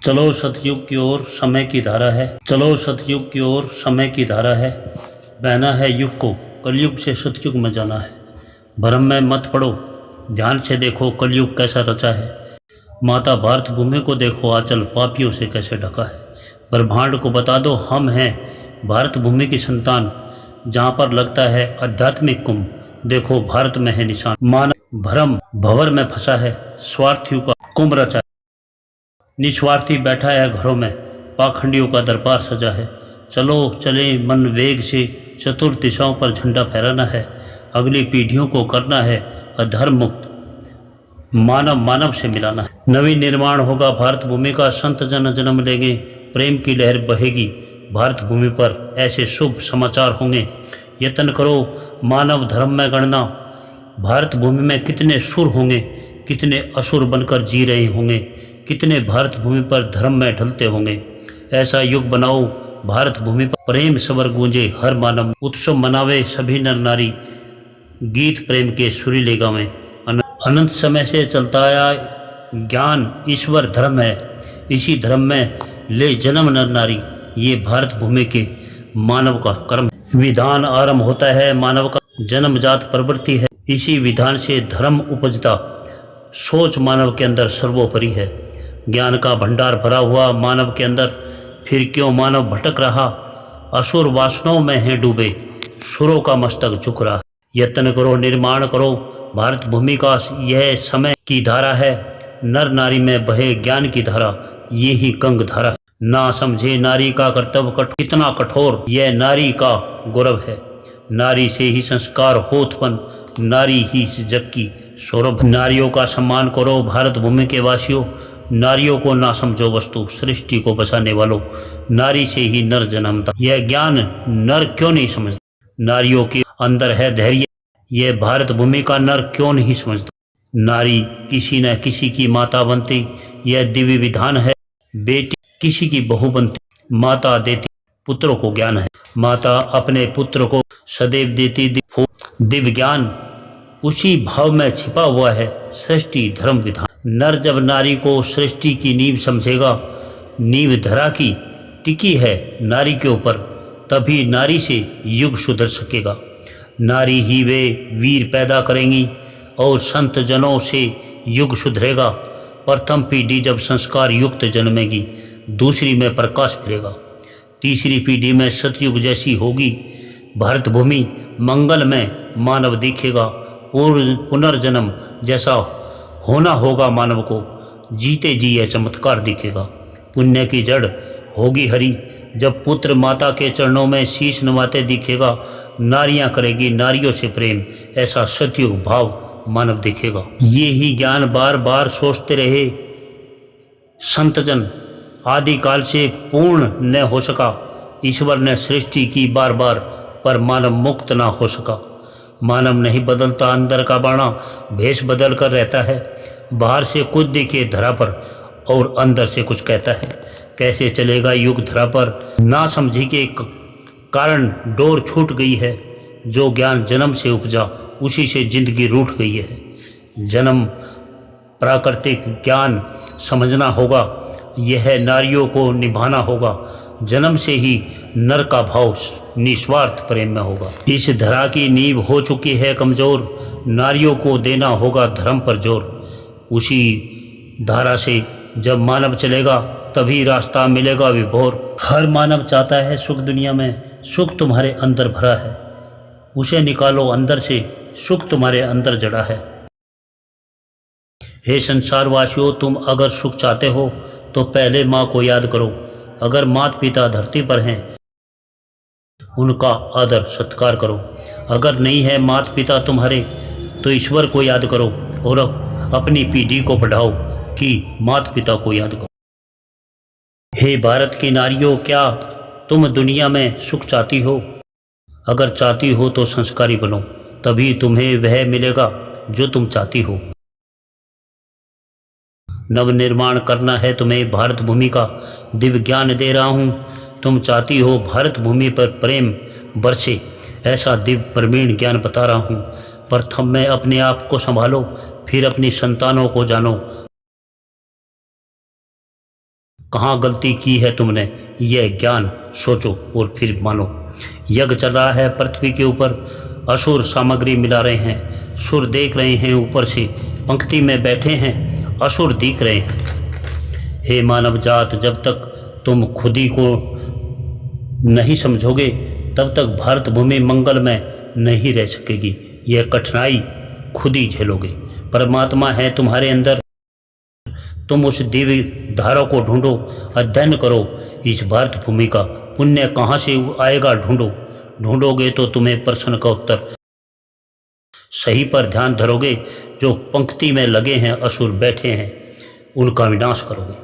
चलो सतयुग की ओर समय की धारा है। चलो सतयुग की ओर समय की धारा है। बहना है युग को, कलयुग से सतयुग में जाना है। भ्रम में मत पड़ो, ध्यान से देखो कलयुग कैसा रचा है। माता भारत भूमि को देखो, आंचल पापियों से कैसे ढका है। ब्रह्मांड को बता दो हम हैं भारत भूमि की संतान। जहाँ पर लगता है आध्यात्मिक कुंभ, देखो भारत में है निशान। मानव भ्रम भंवर में फंसा है, स्वार्थियों का कुंभ रचा है। निस्वार्थी बैठा है घरों में, पाखंडियों का दरबार सजा है। चलो चले मन वेग से, चतुर दिशाओं पर झंडा फहराना है। अगली पीढ़ियों को करना है अधर्म मुक्त, मानव मानव से मिलाना है। नवीन निर्माण होगा भारत भूमि का, संत जन जन्म लेंगे, प्रेम की लहर बहेगी भारत भूमि पर, ऐसे शुभ समाचार होंगे। यत्न करो मानव धर्म में गणना, भारत भूमि में कितने सुर होंगे, कितने असुर बनकर जी रहे होंगे, कितने भारत भूमि पर धर्म में ढलते होंगे। ऐसा युग बनाओ भारत भूमि पर प्रेम सबर गूंजे हर मानव, उत्सव मनावे सभी नर नारी, गीत प्रेम के सुरीले गावें। अनंत समय से चलता आया ज्ञान ईश्वर धर्म है, इसी धर्म में ले जन्म नर नारी, ये भारत भूमि के मानव का कर्म। विधान आरंभ होता है मानव का, जन्मजात प्रवृत्ति है, इसी विधान से धर्म उपजता, सोच मानव के अंदर सर्वोपरि है। ज्ञान का भंडार भरा हुआ मानव के अंदर, फिर क्यों मानव भटक रहा, असुर वासनाओं में है डूबे, सुरों का मस्तक झुक रहा। यत्न करो निर्माण करो भारत भूमि का, यह समय की धारा है, नर नारी में बहे ज्ञान की धारा, ये ही गंग धारा है। ना समझे नारी का कर्तव्य कितना कठोर, यह नारी का गौरव है। नारी से ही संस्कार हो उत्पन्न, नारी ही इस जग की सौरभ। नारियों का सम्मान करो भारत भूमि के वासियों, नारियों को ना समझो वस्तु, सृष्टि को बचाने वालों, नारी से ही नर जन्मता, यह ज्ञान नर क्यों नहीं समझता। नारियों के अंदर है धैर्य, यह भारत भूमि का नर क्यों नहीं समझता। नारी किसी न किसी की माता बनती, यह दिव्य विधान है। बेटी किसी की बहू बनती, माता देती पुत्रों को ज्ञान है। माता अपने पुत्र को सदैव देती दिव्य ज्ञान, उसी भाव में छिपा हुआ है सृष्टि धर्म विधान। नर जब नारी को सृष्टि की नींव समझेगा, नींव धरा की टिकी है नारी के ऊपर, तभी नारी से युग सुधर सकेगा। नारी ही वे वीर पैदा करेंगी और संत जनों से युग सुधरेगा। प्रथम पीढ़ी जब संस्कार युक्त जन्मेगी, दूसरी में प्रकाश फिरेगा, तीसरी पीढ़ी में सतयुग जैसी होगी भारत भूमि, मंगल में मानव दिखेगा। पुनर्जन्म जैसा होना होगा मानव को, जीते जी यह चमत्कार दिखेगा। पुण्य की जड़ होगी हरी, जब पुत्र माता के चरणों में शीश नवाते दिखेगा। नारियां करेगी नारियों से प्रेम, ऐसा सतयुग भाव मानव दिखेगा। ये ही ज्ञान बार बार सोचते रहे संतजन, आदिकाल से पूर्ण न हो सका। ईश्वर ने सृष्टि की बार बार, पर मानव मुक्त ना हो सका। मानव नहीं बदलता अंदर का बाणा, भेष बदल कर रहता है। बाहर से कुछ दिखे धरा पर और अंदर से कुछ कहता है। कैसे चलेगा युग धरा पर, ना समझी के कारण डोर छूट गई है। जो ज्ञान जन्म से उपजा, उसी से जिंदगी रूठ गई है। जन्म प्राकृतिक ज्ञान समझना होगा, यह नारियों को निभाना होगा। जन्म से ही नर का भाव निस्वार्थ प्रेम में होगा। इस धरा की नींव हो चुकी है कमजोर, नारियों को देना होगा धर्म पर जोर। उसी धारा से जब मानव चलेगा, तभी रास्ता मिलेगा विभोर। हर मानव चाहता है सुख दुनिया में, सुख तुम्हारे अंदर भरा है, उसे निकालो अंदर से, सुख तुम्हारे अंदर जड़ा है। हे संसारवासियों, तुम अगर सुख चाहते हो तो पहले माँ को याद करो। अगर माता पिता धरती पर हैं, उनका आदर सत्कार करो। अगर नहीं है माता पिता तुम्हारे, तो ईश्वर को याद करो और अपनी पीढ़ी को पढ़ाओ कि माता पिता को याद करो। हे भारत की नारियों, क्या तुम दुनिया में सुख चाहती हो? अगर चाहती हो तो संस्कारी बनो, तभी तुम्हें वह मिलेगा जो तुम चाहती हो। नव निर्माण करना है तुम्हें भारत भूमि का, दिव्य ज्ञान दे रहा हूँ। तुम चाहती हो भारत भूमि पर प्रेम बरसे, ऐसा दिव्य प्रवीण ज्ञान बता रहा हूँ। प्रथम में अपने आप को संभालो, फिर अपनी संतानों को जानो। कहाँ गलती की है तुमने, यह ज्ञान सोचो और फिर मानो। यज्ञ चल रहा है पृथ्वी के ऊपर, असुर सामग्री मिला रहे हैं, सुर देख रहे हैं ऊपर से, पंक्ति में बैठे हैं, असुर दिख रहे हैं। हे मानव जात, जब तक तुम खुदी को नहीं समझोगे तब तक भारत भूमि मंगल में नहीं रह सकेगी। यह कठिनाई खुद ही झेलोगे। परमात्मा है तुम्हारे अंदर, तुम उस दिव्य धारा को ढूंढो, अध्ययन करो। इस भारत भूमि का पुण्य कहाँ से आएगा ढूंढो। ढूंढोगे तो तुम्हें प्रश्न का उत्तर सही पर ध्यान धरोगे। जो पंक्ति में लगे हैं असुर बैठे हैं, उनका विनाश करोगे।